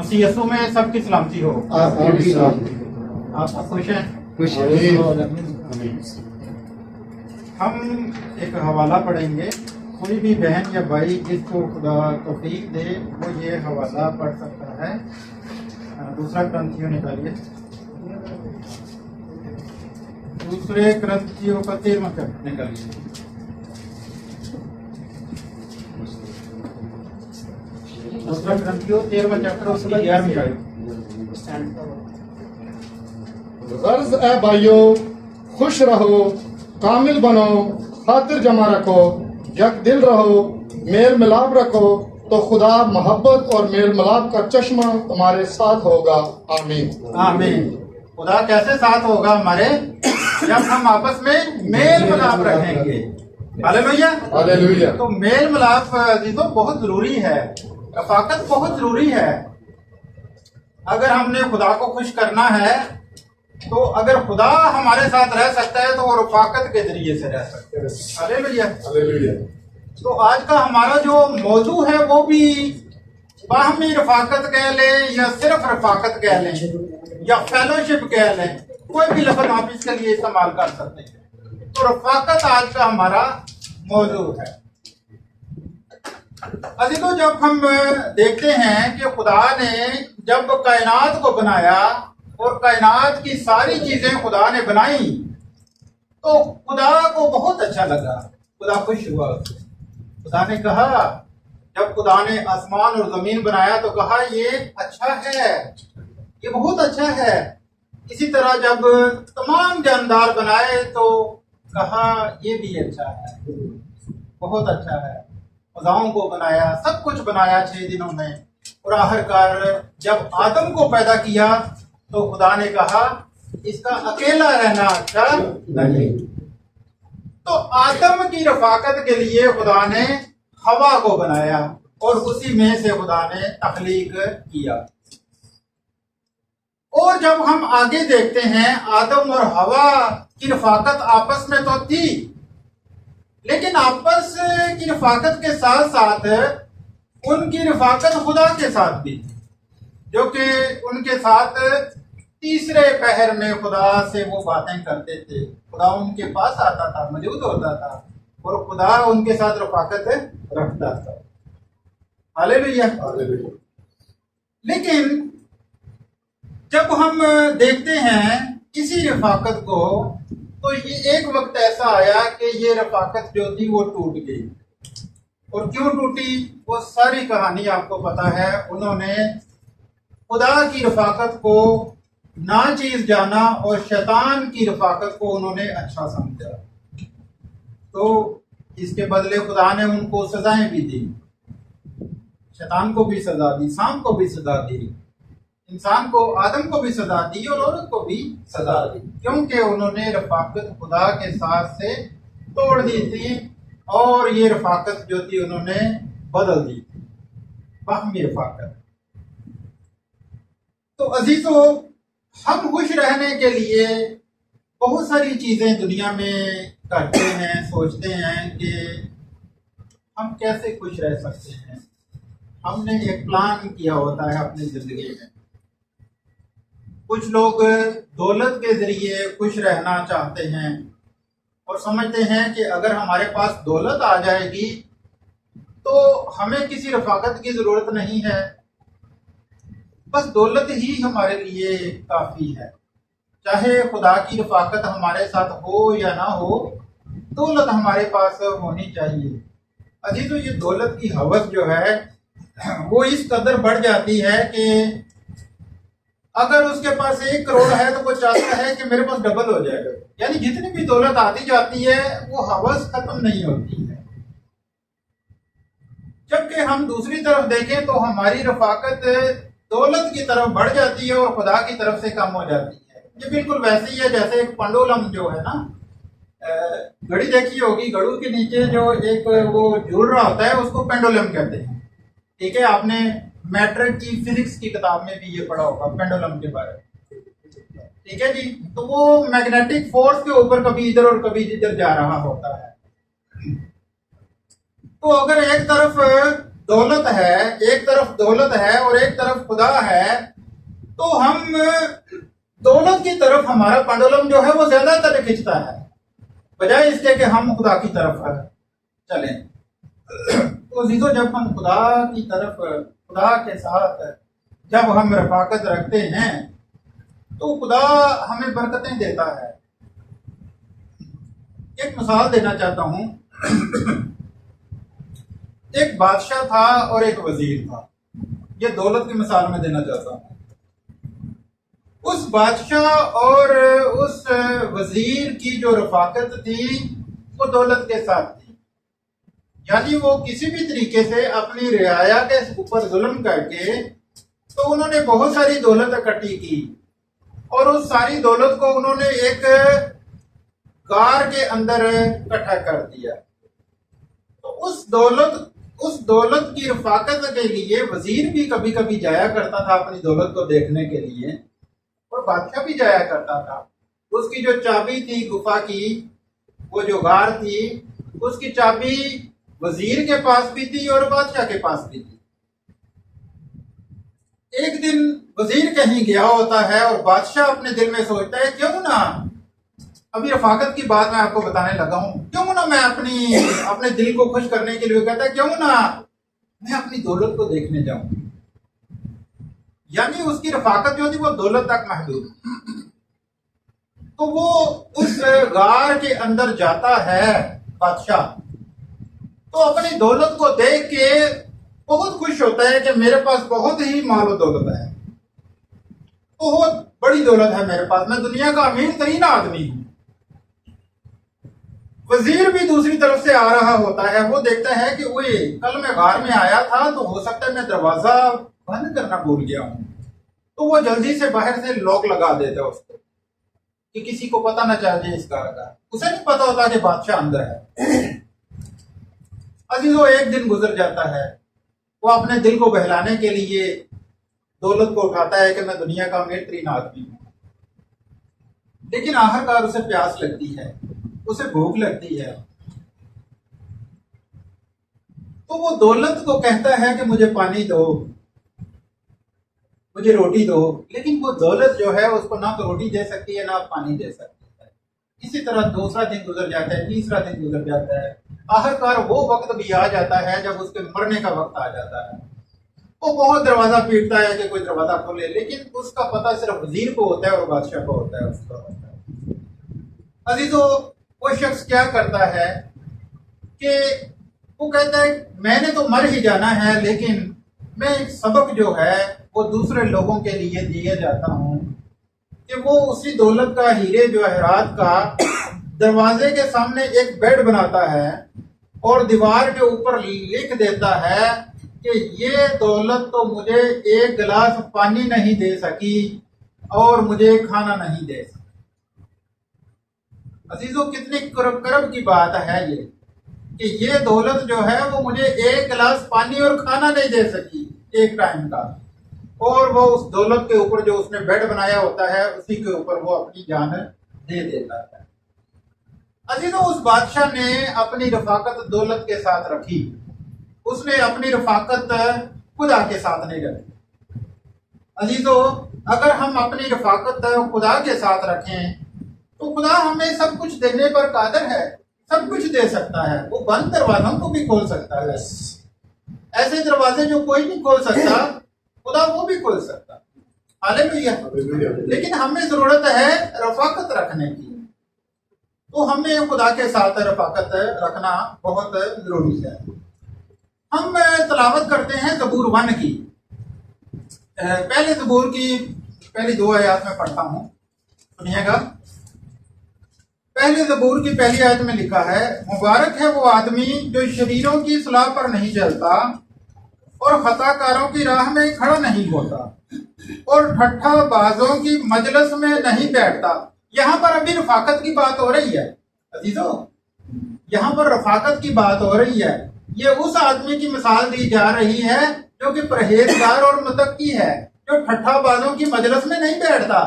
मसीह यीशु में सबकी सलामती हो। आप सब खुश हैं? हम एक हवाला पढ़ेंगे। कोई भी बहन या भाई जिसको खुदा तौफीक दे वो ये हवाला पढ़ सकता है। दूसरा ग्रंथियों निकालिए, दूसरे ग्रंथियों का 13वां चैप्टर निकालिए। दूसरा ग्रंथियों 13वां चैप्टर उसकी 11वीं आयत। गर्ज ए भाइयों, खुश रहो, कामिल बनो, खातिर जमा रखो, यक दिल रहो, मेल मिलाप रखो, तो खुदा मोहब्बत और मेल मिलाप का चश्मा तुम्हारे साथ होगा। आमीन आमीन। खुदा कैसे साथ होगा हमारे? जब हम आपस में मेल मिलाप रखेंगे। Hallelujah hallelujah. तो मेल मिलाप अजीजों बहुत जरूरी है, रफाकत बहुत जरूरी है। अगर हमने खुदा को खुश करना है तो अगर खुदा हमारे साथ रह सकता है तो वो रफाकत के जरिए से रह सकता है। Hallelujah hallelujah. तो आज का हमारा जो मौजू है वो भी बाहमी रफाकत कह लें या सिर्फ रफाकत कह लें या फेलोशिप कह लें, कोई भी लफ्ज आप इसके लिए इस्तेमाल कर सकते हैं। तो रफाकत आज का हमारा मौजू है। अजी तो जब हम देखते हैं कि खुदा ने जब कायनात को बनाया और कायनात की सारी चीजें खुदा ने बनाई तो खुदा को बहुत अच्छा लगा, खुदा खुश हुआ। खुदा ने कहा, जब खुदा ने आसमान और जमीन बनाया तो कहा ये अच्छा है, ये बहुत अच्छा है। इसी तरह जब तमाम जानदार बनाए तो कहा ये भी अच्छा है, बहुत अच्छा है। खुदाओं को बनाया, सब कुछ बनाया 6 दिनों में। और आखिरकार जब आदम को पैदा किया तो खुदा ने कहा इसका अकेला रहना अच्छा नहीं। तो आदम की रफाकत के लिए खुदा ने हवा को बनाया और उसी में से खुदा ने तख्लीक किया। और जब हम आगे देखते हैं, आदम और हवा की रफाकत आपस में तो थी, लेकिन आपस की रफाकत के साथ साथ उनकी रफाकत खुदा के साथ भी थी, जो कि उनके साथ तीसरे पहर में खुदा से वो बातें करते थे। खुदा उनके पास आता था, मौजूद होता था और खुदा उनके साथ रफाकत रखता था। हालेलुया। लेकिन जब हम देखते हैं इसी रफाकत को तो ये एक वक्त ऐसा आया कि ये रफाकत जो थी वो टूट गई। और क्यों टूटी वो सारी कहानी आपको पता है। उन्होंने खुदा की रफाकत को नाचीज जाना और शैतान की रफाकत को उन्होंने अच्छा समझा। तो इसके बदले खुदा ने उनको सजाएं भी दी, शैतान को भी सजा दी, सांप को भी सजा दी, इंसान को, आदम को भी सजा दी और औरत को भी सजा दी, क्योंकि उन्होंने रफाकत खुदा के साथ से तोड़ दी थी और ये रफाकत जो थी उन्होंने बदल दी थी, बाहमी रफाकत। तो अजीजों, हम खुश रहने के लिए बहुत सारी चीजें दुनिया में करते हैं, सोचते हैं कि हम कैसे खुश रह सकते हैं। हमने एक प्लान किया होता है अपनी जिंदगी में। कुछ लोग दौलत के जरिए खुश रहना चाहते हैं और समझते हैं कि अगर हमारे पास दौलत आ जाएगी तो हमें किसी रफाकत की जरूरत नहीं है, बस दौलत ही हमारे लिए काफी है। चाहे खुदा की रफाकत हमारे साथ हो या ना हो, दौलत हमारे पास होनी चाहिए। अजी तो ये दौलत की हवस जो है वो इस कदर बढ़ जाती है कि अगर उसके पास 1 करोड़ है तो वो चाहता है कि मेरे पास डबल हो जाएगा। यानी जितनी भी दौलत आती जाती है वो हवस खत्म नहीं होती है। जबकि हम दूसरी तरफ देखें तो हमारी रफाकत दौलत की तरफ बढ़ जाती है और खुदा की तरफ से कम हो जाती है। ये बिल्कुल वैसे ही है जैसे एक पेंडुलम जो है ना, घड़ी देखी होगी, घड़ू के नीचे जो एक वो झूल रहा होता है उसको पेंडुलम कहते हैं। ठीक है, आपने मैट्रिक की फिजिक्स की किताब में भी ये पढ़ा होगा पेंडुलम के बारे में। ठीक है जी। तो वो मैग्नेटिक फोर्स के ऊपर कभी इधर और कभी इधर जा रहा होता है। तो अगर एक तरफ दौलत है, एक तरफ दौलत है और एक तरफ खुदा है, तो हम दौलत की तरफ हमारा पेंडुलम जो है वो ज्यादातर खिंचता है, बजाय इसके कि हम खुदा की तरफ चलें। तो अजीजों, जब हम खुदा की तरफ, खुदा के साथ जब हम रफाकत रखते हैं तो खुदा हमें बरकतें देता है। एक मिसाल देना चाहता हूं। एक बादशाह था और एक वजीर था। ये दौलत की मिसाल में देना चाहता हूं। उस बादशाह और उस वजीर की जो रफाकत थी वो दौलत के साथ थी, यानी वो किसी भी तरीके से अपनी रियाया के ऊपर जुल्म करके तो उन्होंने बहुत सारी दौलत इकट्ठी की और उस सारी दौलत को उन्होंने एक कार के अंदर इकट्ठा कर दिया। तो उस दौलत की रफाकत के लिए वजीर भी कभी कभी जाया करता था अपनी दौलत को देखने के लिए, और बादशाह भी जाया करता था। उसकी जो चाबी थी गुफा की, वो जो गार थी, उसकी चाबी वजीर के पास भी थी और बादशाह के पास भी थी। एक दिन वजीर कहीं गया होता है और बादशाह अपने दिल में सोचता है, क्यों ना, अभी रफाकत की बात मैं आपको बताने लगा हूं, क्यों ना मैं अपने दिल को खुश करने के लिए कहता है, क्यों ना मैं अपनी दौलत को देखने जाऊं। यानी उसकी रफाकत जो थी वो दौलत तक महदूद। तो वो उस गार के अंदर जाता है बादशाह, तो अपनी दौलत को देख के बहुत खुश होता है कि मेरे पास बहुत ही मालो दौलत है, बहुत बड़ी दौलत है मेरे पास, मैं दुनिया का अमीर तरीन आदमी हूं। वजीर भी दूसरी तरफ से आ रहा होता है, वो देखता है कि ओए, कल मैं गार में आया था तो हो सकता है मैं दरवाजा बंद करना भूल गया हूं। तो वो जल्दी से बाहर से लॉक लगा देता है उसको कि किसी को पता ना चल जाए इस गार का। उसे नहीं पता होता कि बादशाह अंदर है। अजीजों, एक दिन गुजर जाता है, वो अपने दिल को बहलाने के लिए दौलत को उठाता है कि मैं दुनिया का अमीर तरीन आदमी हूं। लेकिन आखिरकार उसे प्यास लगती है, उसे भूख लगती है, तो वो दौलत को कहता है कि मुझे पानी दो, मुझे रोटी दो। लेकिन वो दौलत जो है उसको ना तो रोटी दे सकती है ना पानी दे सकती है। इसी तरह दूसरा दिन गुजर जाता है, तीसरा दिन गुजर जाता है, आखिरकार वो वक्त भी आ जाता है जब उसके मरने का वक्त आ जाता है। वो बहुत दरवाजा पीटता है कि कोई दरवाजा खोले, लेकिन उसका पता सिर्फ वजीर को होता है और बादशाह को होता है, उसका होता है। अजीजों, वो शख्स क्या करता है कि वो कहता है मैंने तो मर ही जाना है, लेकिन मैं एक सबक जो है वो दूसरे लोगों के लिए दिए जाता हूं कि वो उसी दौलत का, हीरे जवाहरात का, दरवाजे के सामने एक बेड बनाता है और दीवार के ऊपर लिख देता है कि ये दौलत तो मुझे एक गिलास पानी नहीं दे सकी और मुझे खाना नहीं दे सकी। अजीजों, कितनी करब की बात है ये कि ये दौलत जो है वो मुझे एक गिलास पानी और खाना नहीं दे सकी एक टाइम का, और वो उस दौलत के ऊपर जो उसने बेड बनाया होता है उसी के ऊपर वो अपनी जान दे देता है। अजीजों, उस बादशाह ने अपनी रफाकत दौलत के साथ रखी, उसने अपनी रफाकत खुदा के साथ नहीं रखी। अजीजों, अगर हम अपनी रफाकत खुदा के साथ रखें तो खुदा हमें सब कुछ देने पर कादिर है, सब कुछ दे सकता है। वो बंद दरवाजों को भी खोल सकता है, ऐसे दरवाजे जो कोई नहीं खोल सकता खुदा वो भी खोल सकता। हालेलुया। लेकिन हमें जरूरत है रफाकत रखने की, तो हमें खुदा के साथ रफाकत रखना बहुत जरूरी है। हम तलावत करते हैं ज़बूर 1 की। पहले ज़बूर की पहली 2 आयत में पढ़ता हूं, सुनिएगा। पहले ज़बूर की पहली आयत में लिखा है, मुबारक है वो आदमी जो शरीरों की सलाह पर नहीं चलता और खताकारों की राह में खड़ा नहीं होता और ठट्ठा बाजों की मजलिस में नहीं बैठता। यहाँ पर अभी रफाकत की बात हो रही है अजीजों, यहाँ पर रफाकत की बात हो रही है। ये उस आदमी की मिसाल दी जा रही है जो कि परहेजगार और मुत्तकी है, जो ठट्ठा बाजों की मजलिस में नहीं बैठता,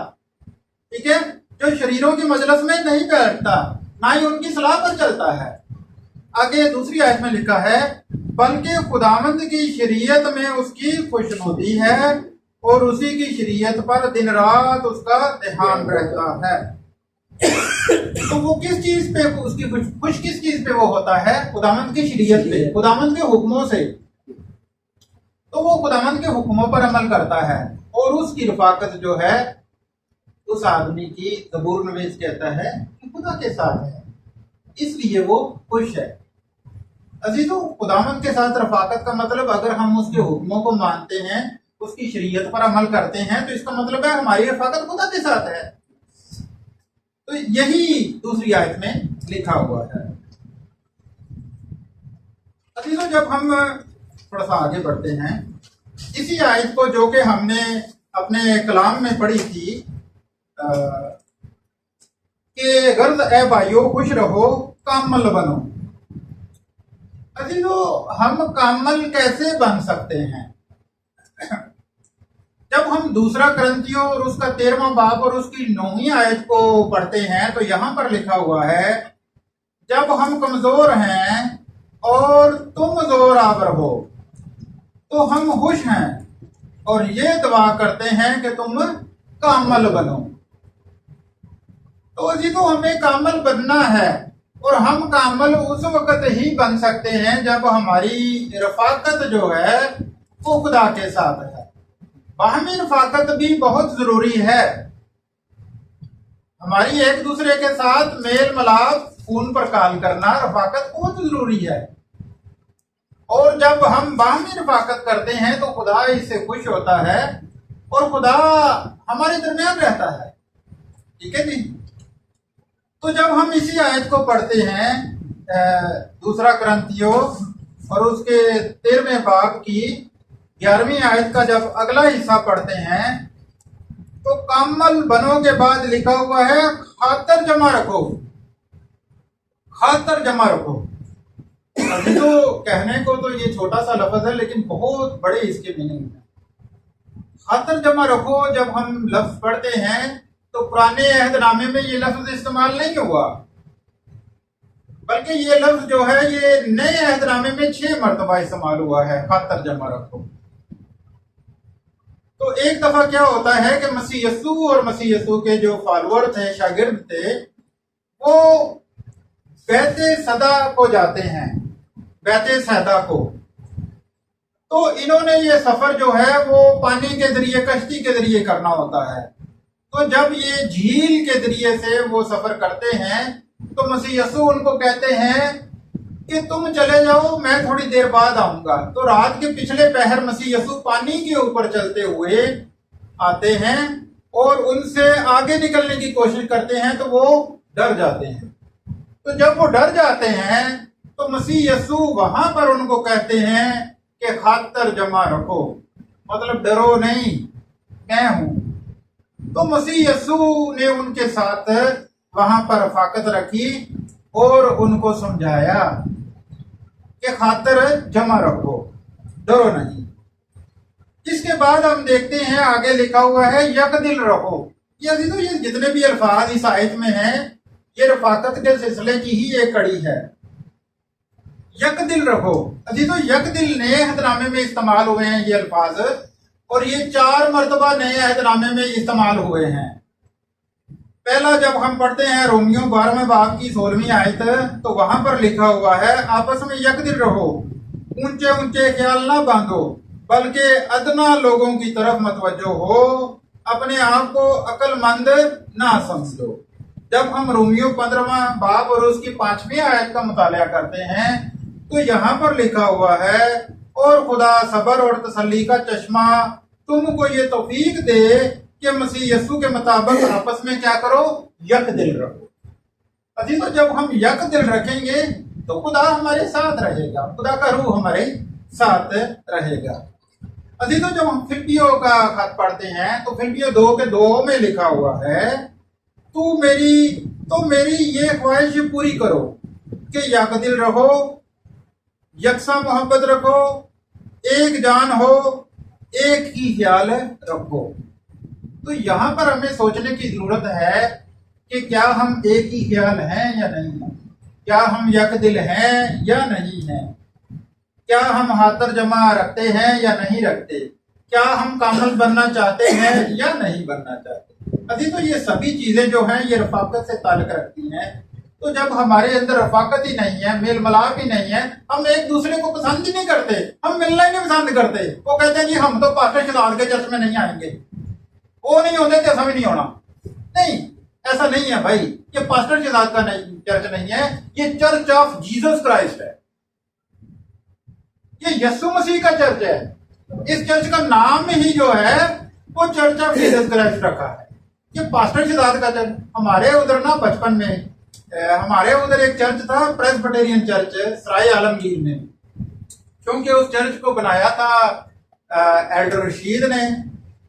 ठीक है, जो शरीरों की मजलिस में नहीं बैठता, ना ही उनकी सलाह पर चलता है। आगे दूसरी आयत में लिखा है, बल्कि खुदावंद की शरीयत में उसकी खुशनुदी है और उसी की शरीयत पर दिन रात उसका ध्यान रहता है। तो वो किस चीज पे उसकी खुश किस चीज पे वो होता है? खुदावंद की शरीयत पे, खुदावंद के हुक्मों से। तो वो खुदावंद के हुक्मों पर अमल करता है और उसकी रफाकत जो है उस आदमी की, ज़बूर नवीस कहता है कि खुदा के साथ है, इसलिए वो खुश है। अजीजों, खुदावंद के साथ रफाकत का मतलब, अगर हम उसके हुक्मों को मानते हैं, उसकी शरीयत पर अमल करते हैं, तो इसका मतलब है हमारी रफाकत खुदा के साथ है। तो यही दूसरी आयत में लिखा हुआ है। अजीजों, जब हम थोड़ा सा आगे बढ़ते हैं, इसी आयत को जो कि हमने अपने कलाम में पढ़ी थी कि गर्द ए भाइयों खुश रहो, कामल बनो। अजीजों, हम कामल कैसे बन सकते हैं? जब हम दूसरा करंथियों और उसका 13वां बाब और उसकी 9वीं आयत को पढ़ते हैं, तो यहां पर लिखा हुआ है, जब हम कमजोर हैं और तुम जोर आवर हो तो हम खुश हैं और ये दुआ करते हैं कि तुम कामल बनो। तो जी, तो हमें कामल बनना है और हम कामल उस वक्त ही बन सकते हैं जब हमारी रफाकत जो है वो खुदा के साथ है। बाहमी रफाकत भी बहुत जरूरी है। हमारी एक दूसरे के साथ मेल मिलाप, खून पर काल करना, रफाकत बहुत जरूरी है। और जब हम बाहमी रफाकत करते हैं तो खुदा इससे खुश होता है और खुदा हमारे दरमियान रहता है। ठीक है जी। तो जब हम इसी आयत को पढ़ते हैं, दूसरा करंथियों और उसके 13वें बाब की 11वीं आयत का जब अगला हिस्सा पढ़ते हैं, तो कामल बनो के बाद लिखा हुआ है, खातर जमा रखो, खातर जमा रखो। अभी तो कहने को तो ये छोटा सा लफ्ज है, लेकिन बहुत बड़े इसके मीनिंग है। खातर जमा रखो, जब हम लफ्ज पढ़ते हैं तो पुराने अहदनामे में ये लफ्ज इस्तेमाल नहीं हुआ, बल्कि ये लफ्ज जो है ये नए अहदनामे में 6 मरतबा इस्तेमाल हुआ है, खातर जमा रखो। तो एक दफा क्या होता है कि मसीह यस्सू और मसीह यस्सू के जो फॉलोअर थे, शागिर्द थे, वो बैते सदा को जाते हैं, बैते सैदा को। तो इन्होंने ये सफर जो है वो पानी के जरिए, कश्ती के जरिए करना होता है। तो जब ये झील के जरिए से वो सफर करते हैं तो मसीह यस्सू उनको कहते हैं कि तुम चले जाओ, मैं थोड़ी देर बाद आऊंगा। तो रात के पिछले पहर मसीह यस्सू पानी के ऊपर चलते हुए आते हैं और उनसे आगे निकलने की कोशिश करते हैं, तो वो डर जाते हैं। तो जब वो डर जाते हैं तो मसीह यस्सू वहां पर उनको कहते हैं कि खातर जमा रखो, मतलब डरो नहीं, मैं हूं। तो मसीह यस्सू ने उनके साथ वहां पर रफाकत रखी और उनको समझाया कि खातर जमा रखो, डरो नहीं। इसके बाद हम देखते हैं आगे लिखा हुआ है, यक दिल रहो। ये जितने भी अल्फाज इस आयत में हैं, ये रफाकत के सिलसिले की ही एक कड़ी है। यक दिल रहो। अजीजों, यक दिल नए अहदनामे में इस्तेमाल हुए हैं ये अल्फाज, और ये 4 मरतबा नए अहदनामे में इस्तेमाल हुए हैं। पहला जब हम पढ़ते हैं रोमियो 12वें बाब की 16वीं आयत, तो वहां पर लिखा हुआ है, आपस में यक दिल रहो, ऊंचे ऊंचे ख्याल ना बांधो, बल्कि अदना लोगों की तरफ मतवज्जो हो, अपने आप को अक्लमंद ना समझो। जब हम रोमियो 15वां बाब और उसकी 5वीं आयत का मुताला करते हैं, तो यहाँ पर लिखा हुआ है, और खुदा सबर और तसल्ली का चश्मा तुमको ये तौफीक दे कि मसीह यस्सू के मुताबिक आपस में क्या करो, यक दिल रखो। अजीजों, जब हम यक दिल रखेंगे तो खुदा हमारे साथ रहेगा, खुदा का रूह हमारे साथ रहेगा। अजीजों, जब हम फिलिपियों का खत पढ़ते हैं तो फिलिपियों 2:2 में लिखा हुआ है, तो मेरी ये ख्वाहिश पूरी करो कि यक दिल रहो, यकसा मोहब्बत रखो, एक जान हो, एक ही ख्याल रखो। तो यहाँ पर हमें सोचने की जरूरत है कि क्या हम एक ही ख्याल हैं या नहीं। क्या हम यक दिल हैं या नहीं हैं, क्या हम हाथर जमा रखते हैं या नहीं रखते, क्या हम कामिल बनना चाहते हैं या नहीं बनना चाहते। अभी तो ये सभी चीजें जो हैं ये रफाकत से ताल्लुक रखती हैं। तो जब हमारे अंदर रफाकत ही नहीं है, मेल मिलाप ही नहीं है, हम एक दूसरे को पसंद ही नहीं करते, हम मिलना ही नहीं पसंद करते। वो कहते हैं जी हम तो पास्टर शहजाद के चर्च में नहीं आएंगे, वो नहीं होते तो ऐसा भी नहीं होना। नहीं, ऐसा नहीं है भाई, ये पास्टर शहजाद का नहीं, चर्च नहीं है, ये चर्च ऑफ जीसस क्राइस्ट है, ये यीशु मसीह का चर्च है। इस चर्च का नाम ही जो है वो चर्च ऑफ जीसस क्राइस्ट रखा है। ये पास्टर शहजाद का चर्च, हमारे उधर ना बचपन में हमारे उधर एक चर्च था, प्रेस्बिटेरियन चर्च सराय आलमगीर में, क्योंकि उस चर्च को बनाया था एल्डर रशीद ने,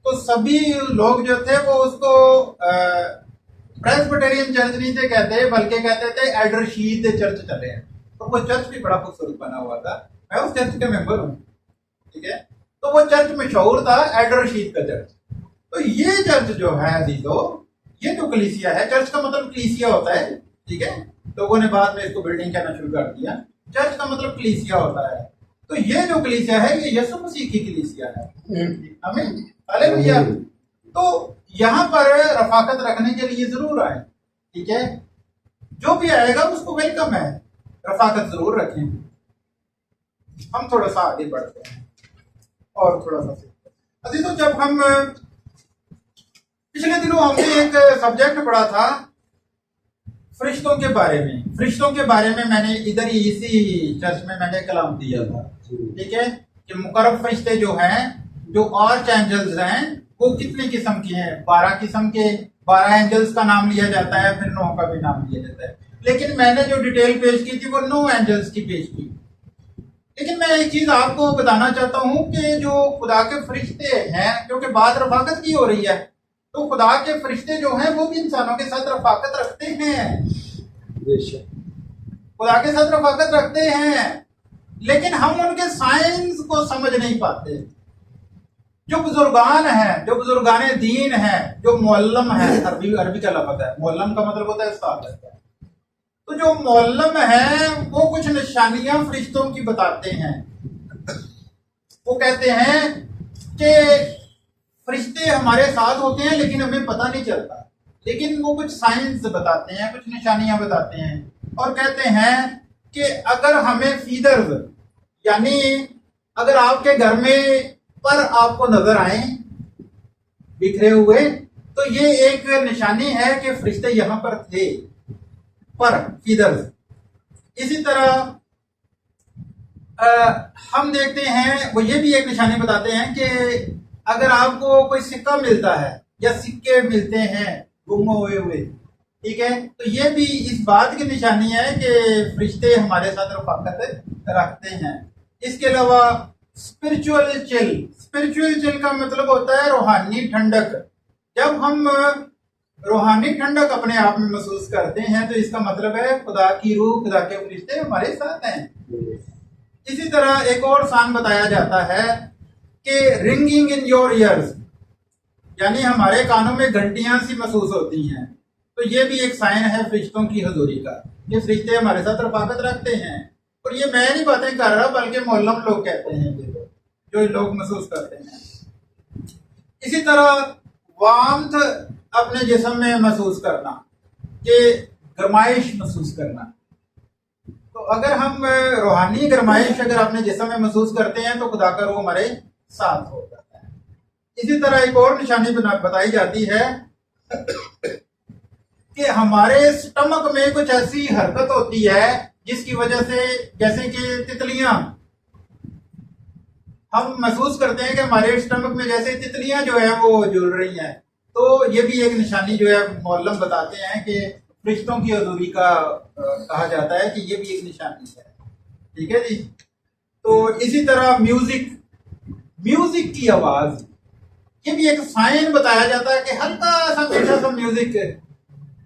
तो सभी लोग जो थे वो उसको प्रेस्बिटेरियन चर्च नहीं थे कहते, बल्कि कहते थे एल्डर रशीद चर्च चले हैं। तो वो चर्च भी बड़ा खूबसूरत बना हुआ था, मैं उस चर्च के मेंबर हूँ, ठीक है। तो वो चर्च मशहूर था एल्डर रशीद का चर्च। तो ये चर्च जो है अजीजों, ये जो कलीसिया है, चर्च का मतलब कलीसिया होता है, ठीक है। लोगों ने बाद में इसको बिल्डिंग कहना शुरू कर दिया, चर्च का मतलब कलीसिया होता है। तो ये जो कलीसिया है ये यीशु मसीह की कलीसिया है, आमीन, हालेलुया। तो यहाँ पर रफाकत रखने के लिए जरूर आए, ठीक है। जो भी आएगा उसको वेलकम है, रफाकत जरूर रखें। हम थोड़ा सा आगे बढ़ते हैं और थोड़ा सा सीखते हैं। तो जब हम पिछले दिनों हमने एक सब्जेक्ट पढ़ा था फरिश्तों के बारे में, फरिश्तों के बारे में मैंने इधर ही इसी चर्च में मैंने कलाम दिया था, ठीक है, कि मुकर्रब फरिश्ते जो हैं, जो आर्च एंजल्स हैं, वो कितने किस्म के हैं, 12 किस्म के, 12 एंजल्स का नाम लिया जाता है, फिर 9 का भी नाम लिया जाता है। लेकिन मैंने जो डिटेल पेश की थी वो 9 एंजल्स की पेश की। लेकिन मैं एक चीज आपको बताना चाहता हूं कि जो खुदा के फरिश्ते हैं, क्योंकि बात रफाकत की हो रही है, तो खुदा के फरिश्ते जो हैं वो भी इंसानों के साथ रफाकत रखते हैं, खुदा के साथ रफाकत रखते हैं, लेकिन हम उनके साइंस को समझ नहीं पाते। जो बुजुर्गान हैं, जो बुजुर्गान दीन हैं, जो मुअल्लम है, अरबी का लफ्ज़ है, मुअल्लम का मतलब होता है उस्ताद। तो जो मुअल्लम है वो कुछ निशानियां फरिश्तों की बताते हैं। वो कहते हैं कि फरिश्ते हमारे साथ होते हैं लेकिन हमें पता नहीं चलता, लेकिन वो कुछ साइंस बताते हैं, कुछ निशानियां बताते हैं, और कहते हैं कि अगर हमें फीदर्स, यानी अगर आपके घर में पर आपको नजर आए बिखरे हुए, तो ये एक निशानी है कि फरिश्ते यहां पर थे, पर फीदर्स। इसी तरह हम देखते हैं, वो ये भी एक निशानी बताते हैं कि अगर आपको कोई सिक्का मिलता है या सिक्के मिलते हैं गुम हुए, ठीक है, तो ये भी इस बात की निशानी है कि फरिश्ते हमारे साथ रफाकत रखते हैं। इसके अलावा स्पिरिचुअल चिल का मतलब होता है रूहानी ठंडक। जब हम रूहानी ठंडक अपने आप में महसूस करते हैं तो इसका मतलब है खुदा की रूह, खुदा के फरिश्ते हमारे साथ हैं। इसी तरह एक और साइन बताया जाता है कि रिंगिंग इन योर ईयर्स, यानी हमारे कानों में घंटियां सी महसूस होती हैं, तो ये भी एक साइन है फरिश्तों की हजूरी का। ये फरिश्ते हमारे साथ रफाकत रखते हैं, और ये मैं नहीं बातें कर रहा बल्कि मुअल्लम लोग कहते हैं, जो लोग महसूस करते हैं। इसी तरह वार्मथ अपने जिस्म में महसूस करना, कि गरमाइश महसूस करना। तो अगर हम रूहानी गरमाइश अगर अपने जिस्म में महसूस करते हैं तो खुदा का रूह हमारे साथ हो जाता है। इसी तरह एक और निशानी बताई जाती है कि हमारे स्टमक में कुछ ऐसी हरकत होती है जिसकी वजह से, जैसे कि तितलियां, हम महसूस करते हैं कि हमारे स्टमक में जैसे तितलियां जो है वो जुड़ रही हैं। तो ये भी एक निशानी जो है मुअल्लम बताते हैं कि फरिश्तों की हजूरी का कहा जाता है कि ये भी एक निशानी है, ठीक है जी। तो इसी तरह म्यूजिक की आवाज, ये भी एक साइन बताया जाता है कि हल्का सा मीठा सा म्यूजिक,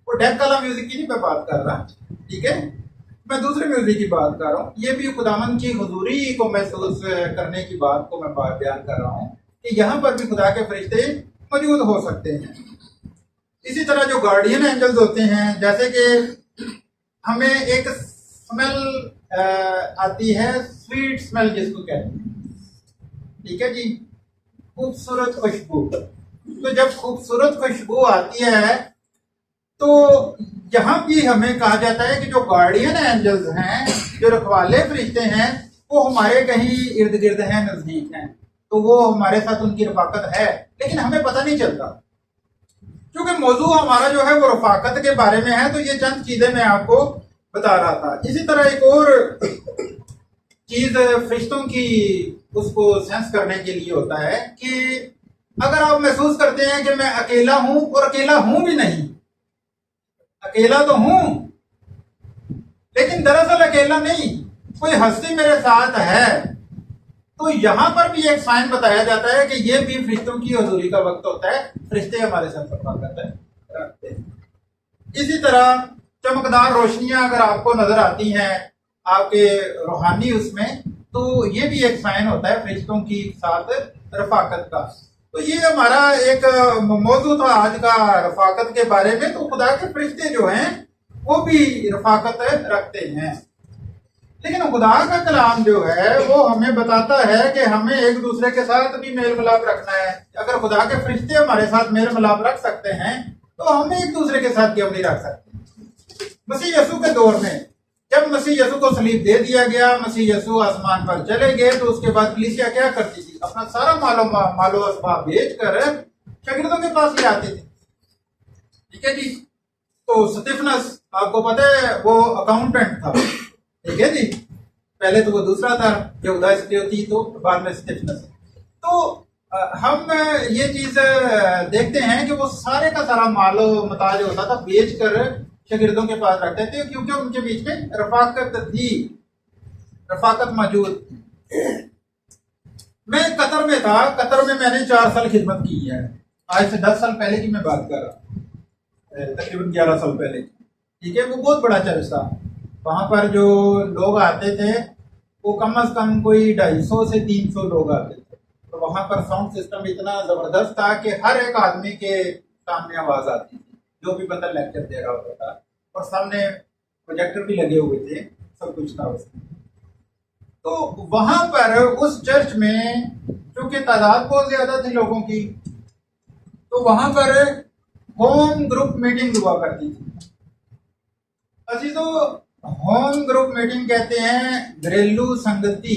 वो डेक वाला म्यूजिक की नहीं मैं बात कर रहा, ठीक है, मैं दूसरे म्यूजिक की बात कर रहा हूँ। ये भी खुदावन की हुजूरी को महसूस करने की बात को मैं बयान कर रहा हूँ कि यहाँ पर भी खुदा के फरिश्ते मौजूद हो सकते हैं। इसी तरह जो गार्डियन एंजल्स होते हैं, जैसे कि हमें एक स्मेल आती है, स्वीट स्मेल जिसको कहते हैं, ठीक है जी, खूबसूरत खुशबू। तो जब खूबसूरत खुशबू आती है तो यहाँ भी हमें कहा जाता है कि जो गार्डियन एंजल्स हैं, जो रखवाले फरिश्ते हैं, वो हमारे कहीं इर्द गिर्द हैं, नजदीक हैं, तो वो हमारे साथ उनकी रफाकत है, लेकिन हमें पता नहीं चलता, क्योंकि मौजू हमारा जो है वो रफाकत के बारे में है। तो ये चंद चीजें मैं आपको बता रहा था। इसी तरह एक और चीज फरिश्तों की उसको सेंस करने के लिए होता है कि अगर आप महसूस करते हैं कि मैं अकेला हूं, और अकेला हूं भी नहीं, अकेला तो हूं लेकिन दरअसल अकेला नहीं, कोई हस्ती मेरे साथ है, तो यहां पर भी एक साइन बताया जाता है कि ये भी फरिश्तों की हजूरी का वक्त होता है, फरिश्ते हमारे साथ रफाकत रखते हैं। इसी तरह चमकदार रोशनियां अगर आपको नजर आती हैं आपके रूहानी उसमें, तो ये भी एक साइन होता है फरिश्तों की साथ रफाकत का। तो ये हमारा एक मौजू था आज का रफाकत के बारे में। तो खुदा के फरिश्ते जो हैं वो भी रफाकत रखते हैं, लेकिन खुदा का कलाम जो है वो हमें बताता है कि हमें एक दूसरे के साथ भी मेल मिलाप रखना है। अगर खुदा के फरिश्ते हमारे साथ मेल मिलाप रख सकते हैं तो हम एक दूसरे के साथ क्यों नहीं रख सकते। मसीह यीशु के दौर में जब मसीह यीशु को सलीब दे दिया गया, मसीह यीशु आसमान पर चले गए, तो उसके बाद कलीसिया क्या करती थी, अपना सारा मालो असबाब बेचकर शागिर्दों के पास ले आते थे, ठीक है जी। तो स्तिफनस आपको पता है वो अकाउंटेंट था, ठीक है जी, पहले तो वो दूसरा था यहूदा इस्करियोती, तो बाद में स्तिफनस। तो हम ये चीज देखते हैं कि वो सारे का सारा मालो मता जो होता था बेचकर शागिर्दों के पास रखते थे, क्योंकि उनके बीच में रफाकत थी, रफाकत मौजूद थी। मैं कतर में था, कतर में मैंने 4 साल खिदमत की है। आज से 10 साल पहले की मैं बात कर रहा हूँ, तकरीबन 11 साल पहले, ठीक है। वो बहुत बड़ा चर्च था, वहां पर जो लोग आते थे वो कम से कम कोई 250 से 300 लोग आते थे। तो वहां पर साउंड सिस्टम इतना जबरदस्त था कि हर एक आदमी के सामने आवाज आती थी, जो भी बंदा लेक्चर दे रहा होता था, और सामने प्रोजेक्टर भी लगे हुए थे, सब कुछ था उसमें। तो वहां पर उस चर्च में क्योंकि तादाद बहुत ज्यादा थी लोगों की, तो वहां पर होम ग्रुप मीटिंग हुआ करती थी। अजीजों, होम ग्रुप मीटिंग कहते हैं घरेलू संगति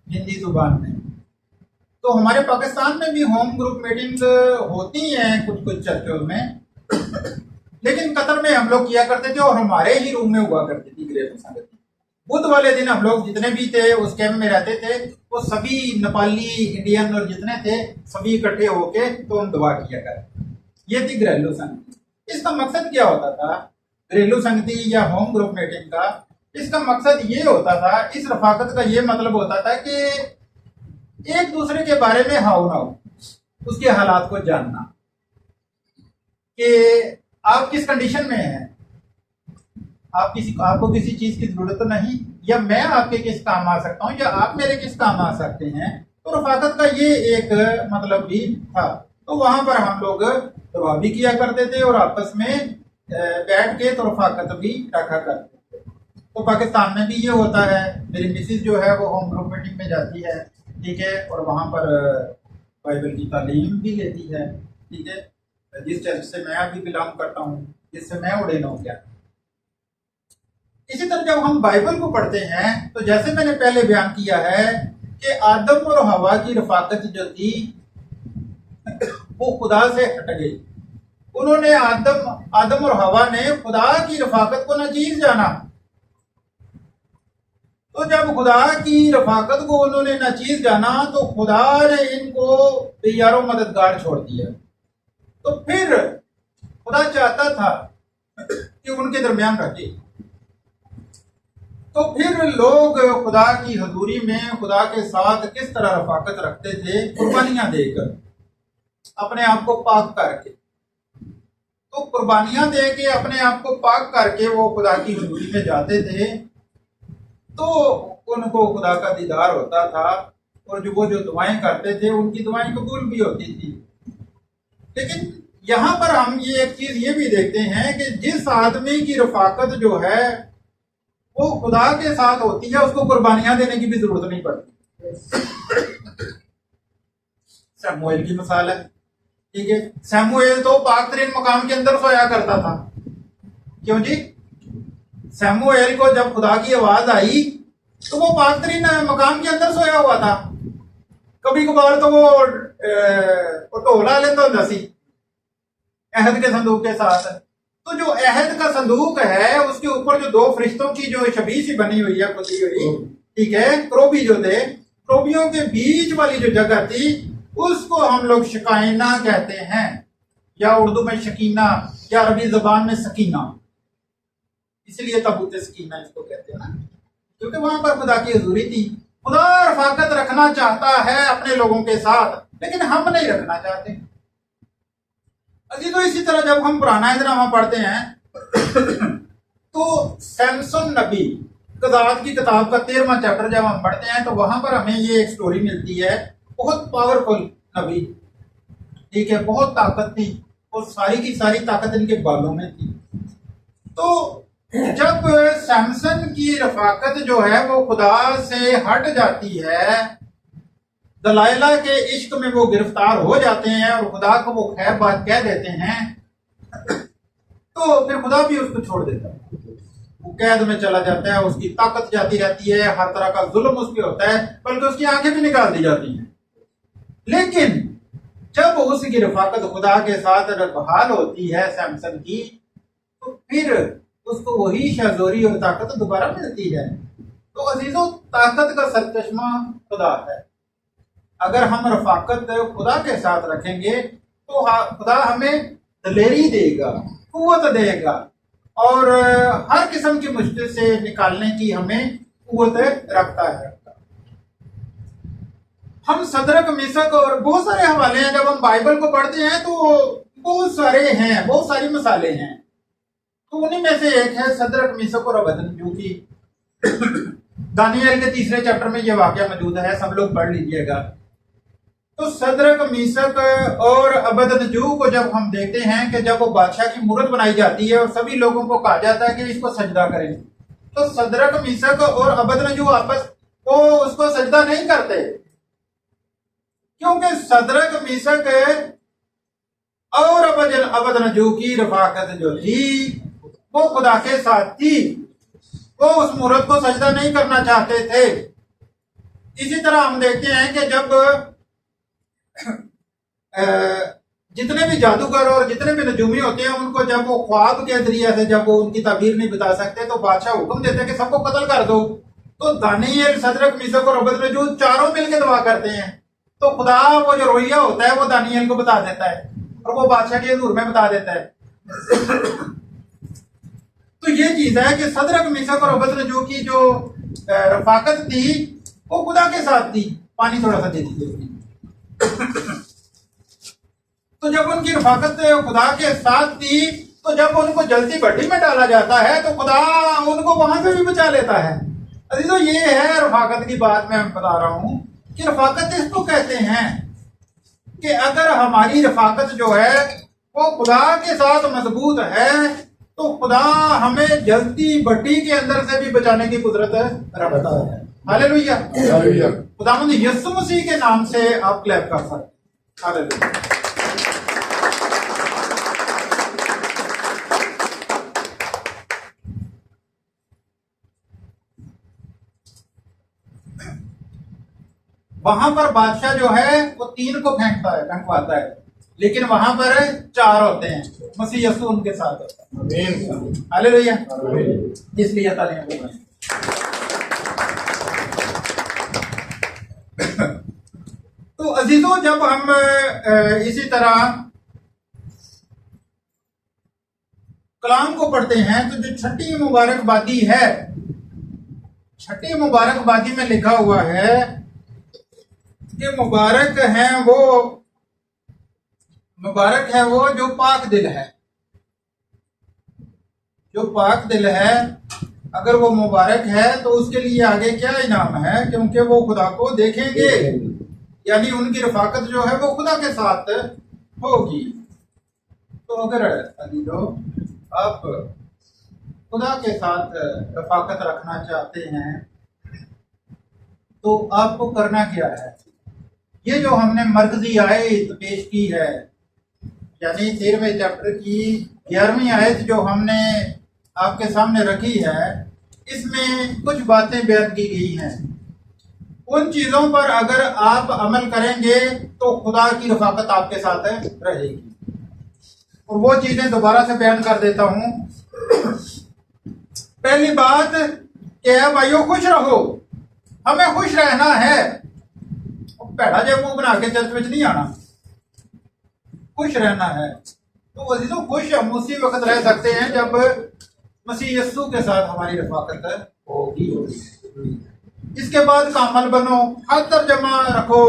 हिंदी जुबान में। तो हमारे पाकिस्तान में भी होम ग्रुप मीटिंग होती हैं कुछ कुछ चर्चों में, लेकिन कतर में हम लोग किया करते थे और हमारे ही रूम में हुआ करती थी घरेलू संगति। बुध वाले दिन हम लोग जितने भी थे उस कैंप में रहते थे, वो सभी नेपाली, इंडियन और जितने थे सभी इकट्ठे होके तो हम दुआ किया करते। ये थी घरेलू संगति। इसका मकसद क्या होता था घरेलू संगति या होम ग्रुप मीटिंग का? इसका मकसद ये होता था, इस रफाकत का ये मतलब होता था कि एक दूसरे के बारे में हाउ ना हो, उसके हालात को जानना कि आप किस कंडीशन में हैं, आपको किसी चीज की जरूरत तो नहीं, या मैं आपके किस काम आ सकता हूं, या आप मेरे किस काम आ सकते हैं। तो रफाकत का ये एक मतलब भी था। तो वहां पर हम लोग दुआ भी किया करते थे और आपस में बैठ के तो रफाकत भी रखा करते थे। तो पाकिस्तान में भी ये होता है। मेरी मिसिज जो है वो होम ग्रुप मीटिंग में जाती है, ठीक है, और वहां पर बाइबल की तालीम भी लेती है, ठीक है। जिस चर्च से मैं अभी बिलोंग करता हूँ, जिससे मैं उड़ेन हो गया। इसी तरह जब हम बाइबल को पढ़ते हैं तो जैसे मैंने पहले बयान किया है कि आदम और हवा की रफाकत जो थी वो खुदा से हट गई। उन्होंने आदम और हवा ने खुदा की रफाकत को नाचीज जाना। तो जब खुदा की रफाकत को उन्होंने नाचीज जाना तो खुदा ने इनको बेयारो मददगार छोड़ दिया। तो फिर खुदा चाहता था कि उनके दरमियान रखे। तो फिर लोग खुदा की हजूरी में खुदा के साथ किस तरह रफाकत रखते थे, कुर्बानियां देकर, अपने आप को पाक करके। तो कुर्बानियां दे के अपने आप को पाक करके वो खुदा की हजूरी में जाते थे, तो उनको खुदा का दीदार होता था, और जो दुआएं करते थे उनकी दुआएं कबूल भी होती थी। लेकिन यहां पर हम ये एक चीज ये भी देखते हैं कि जिस आदमी की रफाकत जो है वो खुदा के साथ होती है, उसको कुर्बानियां देने की भी जरूरत नहीं पड़ती। सैमुएल की मिसाल है, ठीक है। सैमुएल तो पाक तरीन मकाम के अंदर सोया करता था। क्यों जी? सैमुएल को जब खुदा की आवाज आई तो वो पाक तरीन मकाम के अंदर सोया हुआ था। कभी कभार तो वो ढोला लेता होता सी अहद के संदूक के साथ। तो जो अहद का संदूक है उसके ऊपर जो 2 फरिश्तों की जो छवि सी बनी हुई है, खुदी हुई, ठीक है, क्रोबी जो थे, क्रोबियों के बीच वाली जो जगह थी उसको हम लोग शकाइना कहते हैं, या उर्दू में शकीना, या अरबी जबान में सकीना। इसलिए तबूत सकीना इसको कहते हैं ना, क्योंकि वहां पर खुदा की हजूरी थी। खुदा रफाकत रखना चाहता है अपने लोगों के साथ, लेकिन हम नहीं रखना चाहते। अजी तो इसी तरह जब हम पुराना इज़नामा पढ़ते हैं तो सैमसन नबी कदात की किताब का 13वां चैप्टर जब हम पढ़ते हैं तो वहां पर हमें ये एक स्टोरी मिलती है। बहुत पावरफुल नबी, ठीक है, बहुत ताकत थी और सारी की सारी ताकत इनके बालों में थी। तो जब सैमसन की रफाकत जो है वो खुदा से हट जाती है, दलाइला के इश्क में वो गिरफ्तार हो जाते हैं और खुदा को वो खैर बात कह देते हैं, तो फिर खुदा भी उसको छोड़ देता है। वो कैद में चला जाता है, उसकी ताकत जाती रहती है, हर तरह का जुल्म उस पर होता है, बल्कि उसकी आंखें भी निकाल दी जाती हैं। लेकिन जब उसकी रफाकत खुदा के साथ बहाल होती है सैमसन की, तो फिर उसको वही शहजोरी और ताकत दोबारा मिलती है। तो अजीजों, ताकत का सरचश्मा खुदा है। अगर हम रफाकत खुदा के साथ रखेंगे तो खुदा हमें दलेरी देगा, कुव्वत देगा और हर किस्म की मुश्किल से निकालने की हमें कुव्वत रखता है। हम सदरक, मिसक और बहुत सारे हवाले हैं, जब हम बाइबल को पढ़ते हैं तो बहुत सारे हैं, बहुत सारी मिसालें हैं। तो उन्हीं में से एक है सदरक, मिसक और अबदनजू की। दानियल के 3 चैप्टर में यह वाकया मौजूद है, सब लोग पढ़ लीजिएगा। तो सदरक, मिसक और अबदनजू को जब हम देखते हैं कि जब वो बादशाह की मूरत बनाई जाती है और सभी लोगों को कहा जाता है कि इसको सजदा करें, तो सदरक, मिसक और अबदनजू आपस को उसको सजदा नहीं करते, क्योंकि सदरक, मिसक और अबदनजू की रफाकत जो थी वो खुदा के साथ थी। वो उस मूरत को सजदा नहीं करना चाहते थे। इसी तरह हम देखते हैं कि जब जितने भी जादूगर और जितने भी नजूमी होते हैं, उनको जब वो ख्वाब के जरिए से जब वो उनकी ताबीर नहीं बता सकते तो बादशाह हुक्म देते हैं कि सबको कत्ल कर दो। तो दानियल, सदरक, मिसक और अबदनजू चारों मिलकर दुआ करते हैं। तो खुदा वो जो रोइया होता है वो दानियल को बता देता है और वो बादशाह के हुजूर में बता देता है। तो ये चीज है कि सदरक, मिसक और अबदनजू की जो रफाकत थी वो खुदा के साथ थी। पानी थोड़ा सा दे दीजिए। तो जब उनकी रफाकत खुदा के साथ थी, तो जब उनको जलती भट्टी में डाला जाता है तो खुदा उनको वहां से भी बचा लेता है। अजीजों, ये है रफाकत की बात मैं बता रहा हूं कि रफाकत इसको कहते हैं कि अगर हमारी रफाकत जो है वो खुदा के साथ मजबूत है तो खुदा हमें जलती भट्टी के अंदर से भी बचाने की कुदरत रखता है। हालेलुया। खुदावंद यीशु मसीह के नाम से आप क्लैप कर सकते। हालेलुया। वहां पर बादशाह जो है वो 3 को फेंकवाता है, लेकिन वहां पर 4 होते हैं। मसीह यीशु उनके साथ होता है। हालेलुया। इसलिए तालियां बजाएं। तो अजीजों, जब हम इसी तरह कलाम को पढ़ते हैं तो जो छठी मुबारकबादी है, छठी मुबारकबादी में लिखा हुआ है कि मुबारक है वो जो पाक दिल है। जो पाक दिल है, अगर वो मुबारक है तो उसके लिए आगे क्या इनाम है, क्योंकि वो खुदा को देखेंगे, यानी उनकी रफाकत जो है वो खुदा के साथ होगी। तो अगर अजीजों आप खुदा के साथ रफाकत रखना चाहते हैं तो आपको करना क्या है? ये जो हमने मरकजी आयत पेश की है, यानी 13वें चैप्टर की 11वीं आयत जो हमने आपके सामने रखी है, इसमें कुछ बातें बयान की गई हैं। उन चीजों पर अगर आप अमल करेंगे तो खुदा की रफाकत आपके साथ रहेगी। और वो चीजें दोबारा से बयान कर देता हूं। पहली बात क्या है भाइयों, खुश रहो। हमें खुश रहना है। भैड़ा जे मुंह बना के चर्च में नहीं आना, खुश रहना है। तो अजीजों, खुश हम उसी वक्त रह सकते हैं जब मसीह यस्सु के साथ हमारी रफाकत होगी। इसके बाद कामल बनो, खातर जमा रखो,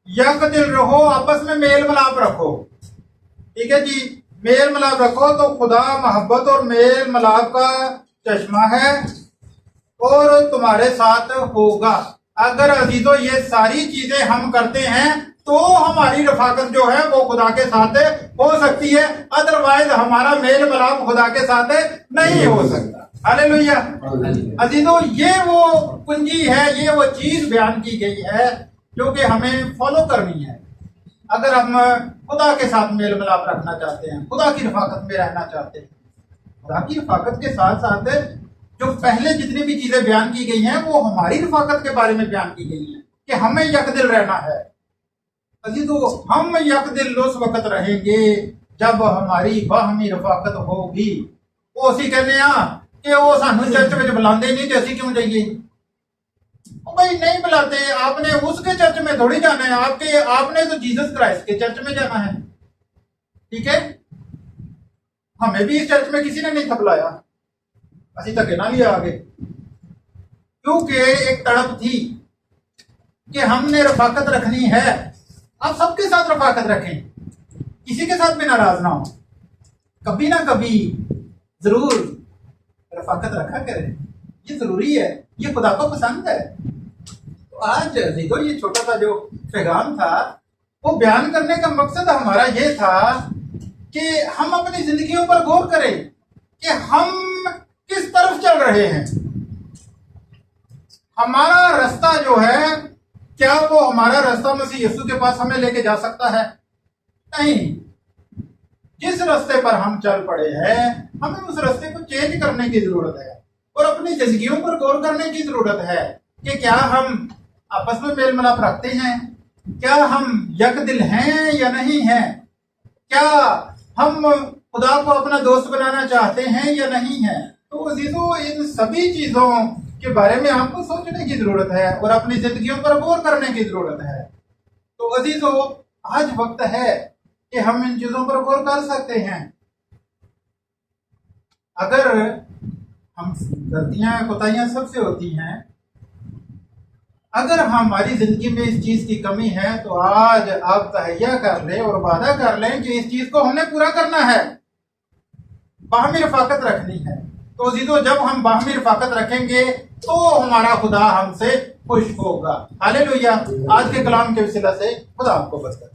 यक दिल रहो, आपस में मेल मिलाप रखो। ठीक है जी, मेल मिलाप रखो। तो खुदा मोहब्बत और मेल मिलाप का चश्मा है और तुम्हारे साथ होगा। अगर अजीजों ये सारी चीजें हम करते हैं तो हमारी रफाकत जो है वो खुदा के साथ हो सकती है, अदरवाइज हमारा मेल मिलाप खुदा के साथ नहीं हो सकता। हालेलुया। अजीजों, ये वो कुंजी है, ये वो चीज बयान की गई है जो कि हमें फॉलो करनी है। अगर हम खुदा के साथ मेल मिलाप रखना चाहते हैं, खुदा की रफाकत में रहना चाहते हैं। खुदा की रफाकत के साथ साथ जो पहले जितनी भी चीजें बयान की गई हैं वो हमारी रफाकत के बारे में बयान की गई हैं कि हमें यकदिल रहना है। अजीजों, हम यकदिल उस वक्त रहेंगे जब हमारी बाहमी रफाकत होगी। वो असी कहने कि वो सानू चर्च में बुलाते नहीं तो असी क्यों जाइए? भाई नहीं बुलाते, आपने उसके चर्च में थोड़ी जाना है, आपने तो जीसस क्राइस्ट के चर्च में जाना है। ठीक है, हमें भी इस चर्च में किसी ने नहीं था बुलाया, असी धक्के ना लिया आगे, क्योंकि एक तड़प थी कि हमने रफाकत रखनी है। आप सबके साथ रफाकत रखें, किसी के साथ भी नाराज ना हो। कभी ना कभी जरूर रफाकत रखा करें, ये जरूरी है, ये खुदा को पसंद है। तो आज देखो, ये छोटा सा जो पैगाम था वो बयान करने का मकसद हमारा ये था कि हम अपनी जिंदगियों पर गौर करें कि हम किस तरफ चल रहे हैं। हमारा रास्ता जो है, क्या वो हमारा रास्ता मसीह यीशु के पास हमें लेके जा सकता है? नहीं। जिस रास्ते पर हम चल पड़े हैं, हमें उस रास्ते को चेंज करने की जरूरत है और अपनी जिंदगियों पर गौर करने की जरूरत है कि क्या हम आपस में मेल मिलाप रखते हैं, क्या हम यक दिल हैं या नहीं हैं, क्या हम खुदा को अपना दोस्त बनाना चाहते हैं या नहीं है। तो अजीजों, इन सभी चीजों के बारे में आपको सोचने की जरूरत है और अपनी जिंदगियों पर गौर करने की जरूरत है। तो अजीजों, आज वक्त है कि हम इन चीजों पर गौर कर सकते हैं। अगर हम गलतियां कोताहियां सबसे होती हैं, अगर हमारी जिंदगी में इस चीज की कमी है तो आज आप तहैया कर लें और वादा कर लें कि इस चीज को हमने पूरा करना है, बाहमी रफाकत रखनी है। तो अजीजों, जब हम बाहमी रफाकत रखेंगे तो हमारा खुदा हमसे खुश होगा। हालेलुया। आज के कलाम के वसीला से खुदा आपको बरकत।